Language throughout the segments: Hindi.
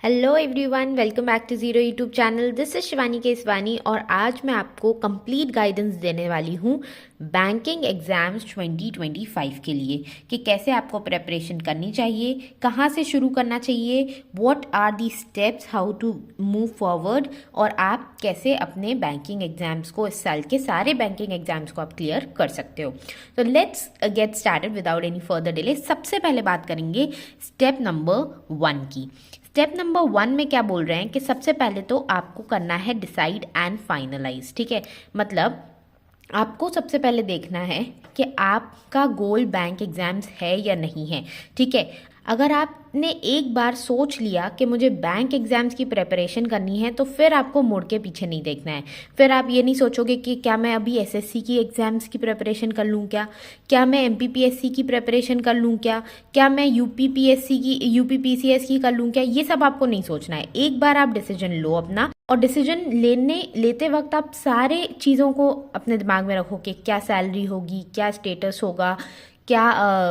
Hello everyone, welcome back to zero YouTube channel. This is Shivani Keswani और आज मैं आपको कंप्लीट गाइडेंस देने वाली हूँ बैंकिंग एग्ज़ाम्स 2025 के लिए कि कैसे आपको प्रेपरेशन करनी चाहिए, कहाँ से शुरू करना चाहिए, what are the steps, how to move forward और आप कैसे अपने बैंकिंग एग्ज़ाम्स को, इस साल के सारे बैंकिंग एग्ज़ाम्स को आप क्लियर कर सकते हो। तो let's get started without any further delay. सबसे पहले बात करेंगे स्टेप नंबर 1 की। स्टेप नंबर 1 में क्या बोल रहे हैं कि सबसे पहले तो आपको करना है डिसाइड एंड फाइनलाइज। ठीक है, मतलब आपको सबसे पहले देखना है कि आपका गोल बैंक एग्जाम्स है या नहीं है। ठीक है, अगर आपने एक बार सोच लिया कि मुझे बैंक एग्जाम्स की प्रिपरेशन करनी है तो फिर आपको मुड़ के पीछे नहीं देखना है। फिर आप ये नहीं सोचोगे कि क्या मैं अभी एसएससी की एग्जाम्स की प्रिपरेशन कर लूँ, क्या मैं एमपीपीएससी की प्रिपरेशन कर लूँ, क्या मैं यूपीपीएससी की, यूपीपीसीएस की कर लूँ, क्या ये सब आपको नहीं सोचना है। एक बार आप डिसीजन लो अपना, और डिसीजन लेते वक्त आप सारे चीज़ों को अपने दिमाग में रखो कि क्या सैलरी होगी, क्या स्टेटस होगा, क्या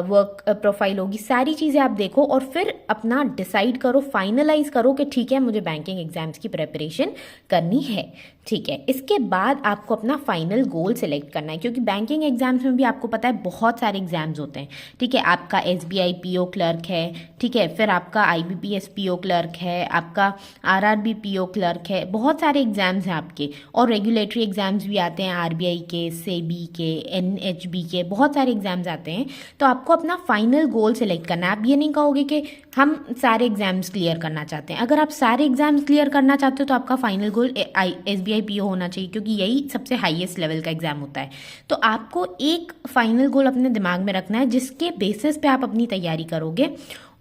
वर्क प्रोफाइल होगी, सारी चीज़ें आप देखो और फिर अपना डिसाइड करो, फाइनलाइज करो कि ठीक है मुझे बैंकिंग एग्जाम्स की प्रिपरेशन करनी है। ठीक है, इसके बाद आपको अपना फाइनल गोल सेलेक्ट करना है, क्योंकि बैंकिंग एग्जाम्स में भी आपको पता है बहुत सारे एग्जाम्स होते हैं। ठीक है, आपका एसबीआई पीओ क्लर्क है, ठीक है, फिर आपका आईबीपीएस पीओ क्लर्क है, आपका आरआरबी पीओ क्लर्क है, बहुत सारे एग्जाम्स हैं आपके। और रेगुलेटरी एग्जाम्स भी आते हैं, आरबीआई के, सेबी के, एनएचबी के, बहुत सारे एग्जाम्स आते हैं। तो आपको अपना फाइनल गोल सेलेक्ट करना है। आप ये नहीं कहोगे कि हम सारे एग्जाम्स क्लियर करना चाहते हैं। अगर आप सारे एग्जाम्स क्लियर करना चाहते हो तो आपका फाइनल गोल एसबीआई पीओ होना चाहिए, क्योंकि यही सबसे हाईएस्ट लेवल का एग्जाम होता है। तो आपको एक फाइनल गोल अपने दिमाग में रखना है जिसके बेसिस पे आप अपनी तैयारी करोगे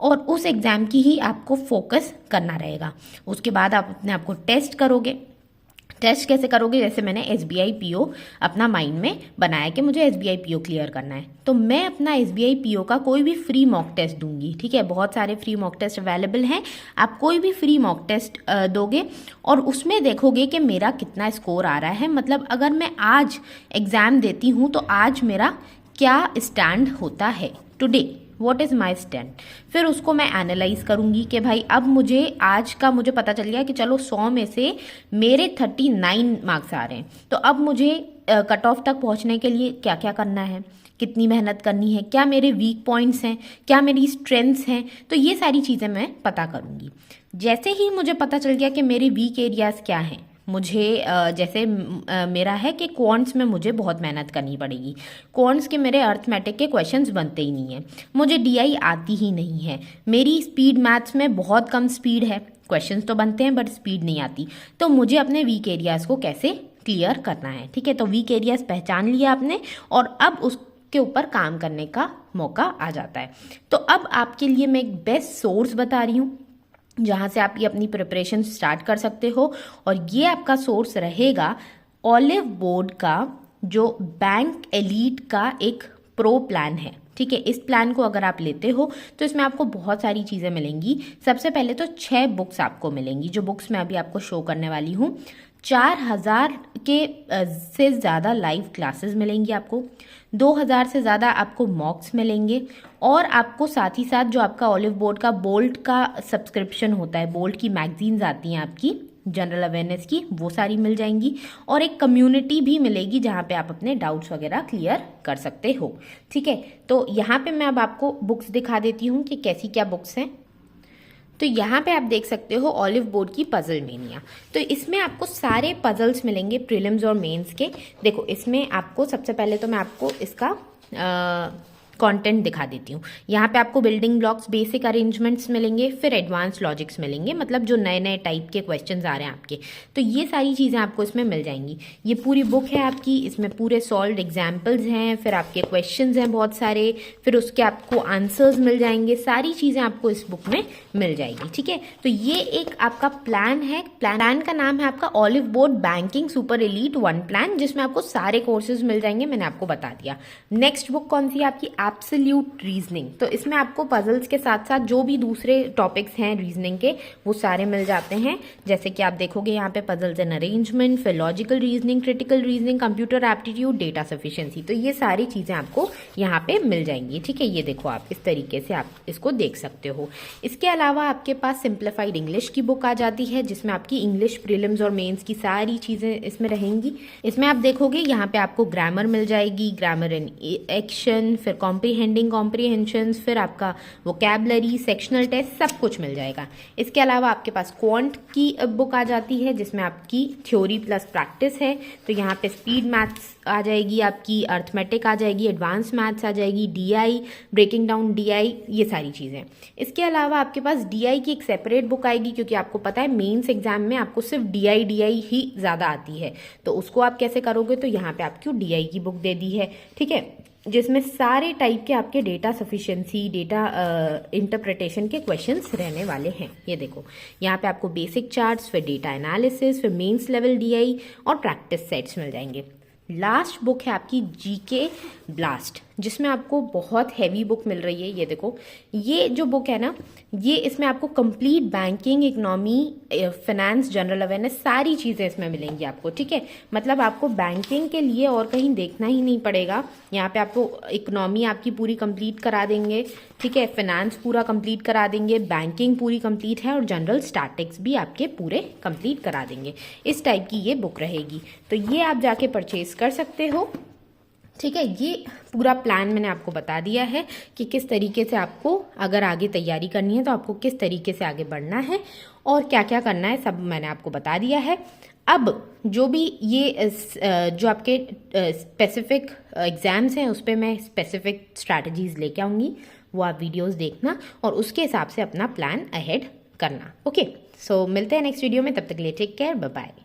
और उस एग्जाम की ही आपको फोकस करना रहेगा। उसके बाद आप अपने आप को टेस्ट करोगे। टेस्ट कैसे करोगे? जैसे मैंने एसबीआई पीओ अपना माइंड में बनाया कि मुझे एसबीआई पीओ क्लियर करना है, तो मैं अपना एसबीआई पीओ का कोई भी फ्री मॉक टेस्ट दूंगी। ठीक है, बहुत सारे फ्री मॉक टेस्ट अवेलेबल हैं। आप कोई भी फ्री मॉक टेस्ट दोगे और उसमें देखोगे कि मेरा कितना स्कोर आ रहा है। मतलब अगर मैं आज एग्ज़ाम देती हूँ तो आज मेरा क्या स्टैंड होता है, today what is my stand. फिर उसको मैं एनालाइज करूँगी कि भाई अब मुझे आज का मुझे पता चल गया कि चलो 100 में से मेरे 39 मार्क्स आ रहे हैं, तो अब मुझे कट ऑफ तक पहुँचने के लिए क्या क्या करना है, कितनी मेहनत करनी है, क्या मेरे वीक पॉइंट्स हैं, क्या मेरी स्ट्रेंथ्स हैं। तो ये सारी चीज़ें मैं पता करूँगी। जैसे ही मुझे पता चल गया कि मेरे वीक एरियाज़ क्या हैं, मुझे जैसे मेरा है कि क्वांट्स में मुझे बहुत मेहनत करनी पड़ेगी। क्वांट्स के मेरे अर्थमेटिक के क्वेश्चंस बनते ही नहीं हैं, मुझे डीआई आती ही नहीं है, मेरी स्पीड मैथ्स में बहुत कम स्पीड है, क्वेश्चंस तो बनते हैं बट स्पीड नहीं आती। तो मुझे अपने वीक एरियाज़ को कैसे क्लियर करना है। ठीक है, तो वीक एरियाज़ पहचान लिया आपने और अब उसके ऊपर काम करने का मौका आ जाता है। तो अब आपके लिए मैं एक बेस्ट सोर्स बता रही हूँ जहाँ से आप ये अपनी प्रिपरेशन स्टार्ट कर सकते हो, और ये आपका सोर्स रहेगा ऑलिव बोर्ड का जो बैंक एलीट का एक प्रो प्लान है। ठीक है, इस प्लान को अगर आप लेते हो तो इसमें आपको बहुत सारी चीज़ें मिलेंगी। सबसे पहले तो 6 बुक्स आपको मिलेंगी, जो बुक्स मैं अभी आपको शो करने वाली हूँ। 4000 के से ज़्यादा लाइव क्लासेस मिलेंगी आपको, 2000 से ज़्यादा आपको मॉक्स मिलेंगे, और आपको साथ ही साथ जो आपका ऑलिव बोर्ड का बोल्ट का सब्सक्रिप्शन होता है, बोल्ट की मैगजीन्स आती हैं आपकी जनरल अवेयरनेस की, वो सारी मिल जाएंगी, और एक कम्युनिटी भी मिलेगी जहाँ पे आप अपने डाउट्स वगैरह क्लियर कर सकते हो। ठीक है, तो यहाँ पे मैं अब आपको बुक्स दिखा देती हूँ कि कैसी क्या बुक्स हैं। तो यहाँ पे आप देख सकते हो ऑलिव बोर्ड की पजल मेनिया। तो इसमें आपको सारे पजल्स मिलेंगे प्रीलिम्स और मेंस के। देखो, इसमें आपको सबसे पहले तो मैं आपको इसका कंटेंट दिखा देती हूँ। यहाँ पे आपको बिल्डिंग ब्लॉक्स, बेसिक अरेंजमेंट्स मिलेंगे, फिर एडवांस लॉजिक्स मिलेंगे, मतलब जो नए नए टाइप के क्वेश्चंस आ रहे हैं आपके, तो ये सारी चीज़ें आपको इसमें मिल जाएंगी। ये पूरी बुक है आपकी, इसमें पूरे सॉल्व्ड एग्जाम्पल्स हैं, फिर आपके क्वेश्चंस हैं बहुत सारे, फिर उसके आपको आंसर्स मिल जाएंगे, सारी चीज़ें आपको इस बुक में मिल जाएगी। ठीक है, तो ये एक आपका प्लान है। प्लान का नाम है आपका olive board banking super elite 1 plan, जिसमें आपको सारे कोर्सेज मिल जाएंगे, मैंने आपको बता दिया। नेक्स्ट बुक कौन सी है आपकी? Absolute reasoning. तो इसमें आपको पजल्स के साथ साथ जो भी दूसरे टॉपिक्स हैं रीजनिंग के वो सारे मिल जाते हैं। जैसे कि आप देखोगे यहाँ पे पजल्स एंड अरेंजमेंट, फिर logical reasoning, critical reasoning, computer aptitude, data sufficiency. तो ये सारी चीज़ें आपको यहाँ पे मिल जाएंगी। ठीक है, ये देखो आप इस तरीके से आप इसको देख सकते हो। इसके अलावा आपके पास सिंप्लीफाइड इंग्लिश की बुक आ जाती है जिसमें आपकी इंग्लिश प्रीलिम्स और मेंस की सारी चीज़ें इसमें रहेंगी। इसमें आप देखोगे यहाँ पे आपको ग्रामर मिल जाएगी, ग्रामर इन एक्शन, फिर कॉम्प्रीहेंडिंग कॉम्प्रीहेंशंस, फिर आपका वोकैबलरी, सेक्शनल टेस्ट, सब कुछ मिल जाएगा। इसके अलावा आपके पास क्वांट की बुक आ जाती है जिसमें आपकी थ्योरी प्लस प्रैक्टिस है। तो यहाँ पे स्पीड मैथ्स आ जाएगी, आपकी अर्थमेटिक आ जाएगी, एडवांस मैथ्स आ जाएगी, डीआई, ब्रेकिंग डाउन डीआई, ये सारी चीज़ें। इसके अलावा आपके पास डीआई की एक सेपरेट बुक आएगी क्योंकि आपको पता है मेंस एग्जाम में आपको सिर्फ डीआई ही ज़्यादा आती है। तो उसको आप कैसे करोगे, तो यहाँ पे आपको डीआई की बुक दे दी है। ठीक है, जिसमें सारे टाइप के आपके डेटा सफिशिएंसी, डेटा इंटरप्रिटेशन के क्वेश्चंस रहने वाले हैं। ये देखो यहाँ पे आपको बेसिक चार्ट्स, फिर डेटा एनालिसिस, फिर मेंस लेवल डीआई और प्रैक्टिस सेट्स मिल जाएंगे। लास्ट बुक है आपकी जीके ब्लास्ट जिसमें आपको बहुत हैवी बुक मिल रही है। ये देखो, ये जो बुक है ना, ये इसमें आपको complete banking, economy, finance, general awareness, सारी चीज़ें इसमें मिलेंगी आपको। ठीक है, मतलब आपको बैंकिंग के लिए और कहीं देखना ही नहीं पड़ेगा। यहाँ पे आपको इकोनॉमी आपकी पूरी कंप्लीट करा देंगे। ठीक है, फाइनेंस पूरा कंप्लीट करा देंगे, बैंकिंग पूरी कंप्लीट है और जनरल स्टैटिक्स भी आपके पूरे कंप्लीट करा देंगे। इस टाइप की ये बुक रहेगी, तो ये आप जाके परचेज कर सकते हो। ठीक है, ये पूरा प्लान मैंने आपको बता दिया है कि किस तरीके से आपको अगर आगे तैयारी करनी है तो आपको किस तरीके से आगे बढ़ना है और क्या क्या करना है, सब मैंने आपको बता दिया है। अब जो भी ये जो आपके स्पेसिफिक एग्जाम्स हैं उस पर मैं स्पेसिफिक स्ट्रैटेजीज लेके आऊँगी, वो आप वीडियोस देखना और उसके हिसाब से अपना प्लान अहेड करना। ओके, सो मिलते हैं नेक्स्ट वीडियो में, तब तक के लिए टेक केयर, बाय बाय।